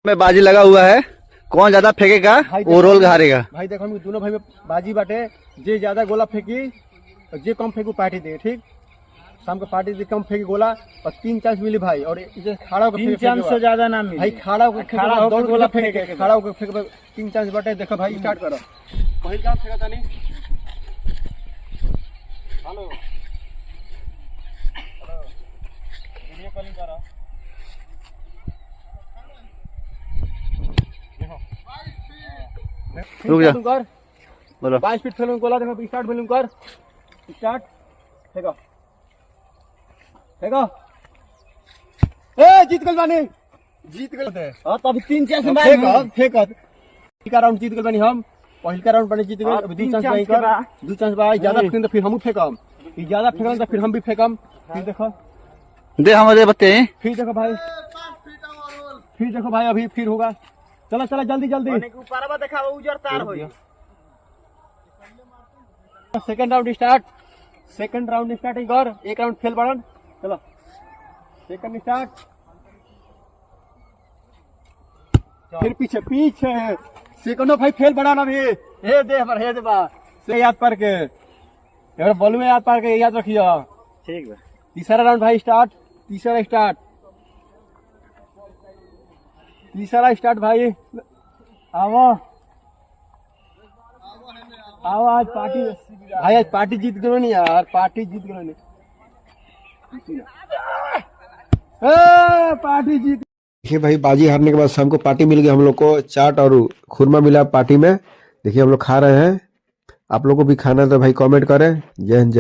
में बाजी लगा हुआ है, कौन ज्यादा फेंकेगा वो रोल हारेगा। भाई देखो हम दोनों भाई में बाजी बाटे, जे ज्यादा गोला फेंकी और जे कम फेंकू पार्टी दे। ठीक, शाम को पार्टी दे, कम फेंकी गोला और 3 चांस मिली भाई। और जे खड़ा होकर 3 चांस से ज्यादा ना मिली भाई, खड़ा होकर गोला फेंके, खड़ा होकर फेंके 3 चांस बाटे। देखो भाई स्टार्ट करो। पहिल काम फेंका था नहीं, हेलो वीडियो कॉलिंग करो। रुक जा, कर बोलो। 22 फीट फेलूं गोला। देखो स्टार्ट फेलूं कर, स्टार्ट फेंको फेंको। ए जीत गल बानी, जीत गल थे। हां तब 3 चांस में फेंको फेंको। का राउंड जीत गल बानी हम, पहिल का राउंड बानी जीत गल। अभी 2 चांस बाई कर, 2 चांस बाई ज्यादा फेंक तो फिर हम फेंकम, ई ज्यादा फेंकम तो फिर हम भी फेंकम। फिर देखो दे हमारे बत्ते हैं। फिर देखो भाई, फिर देखो भाई अभी फिर होगा। चलो चलो जल्दी जल्दी। माने के ऊपर बा देखाओ उजर तार होई। Second round start, second round starting कर। एक राउंड फेल बढ़न, चलो सेकंड स्टार्ट। फिर पीछे पीछे सेकंडो भाई फेल बढ़ाना भी। हे दे पर हे दे बा से याद पर के, यार बॉल में याद पर के याद रखियो। ठीक बा। तीसरा राउंड भाई स्टार्ट, तीसरा स्टार्ट, तीसरा स्टार्ट भाई। आओ आओ, आज पार्टी भाई, आज पार्टी जीत गए नहीं यार, पार्टी जीत गए नहीं। पार्टी जीत। देखिए भाई, बाजी हारने के बाद शाम को पार्टी मिल गई हम लोग को। चाट और खुरमा मिला पार्टी में। देखिए हम लोग खा रहे हैं। आप लोग को भी खाना है तो भाई कमेंट करें। जय हिंद।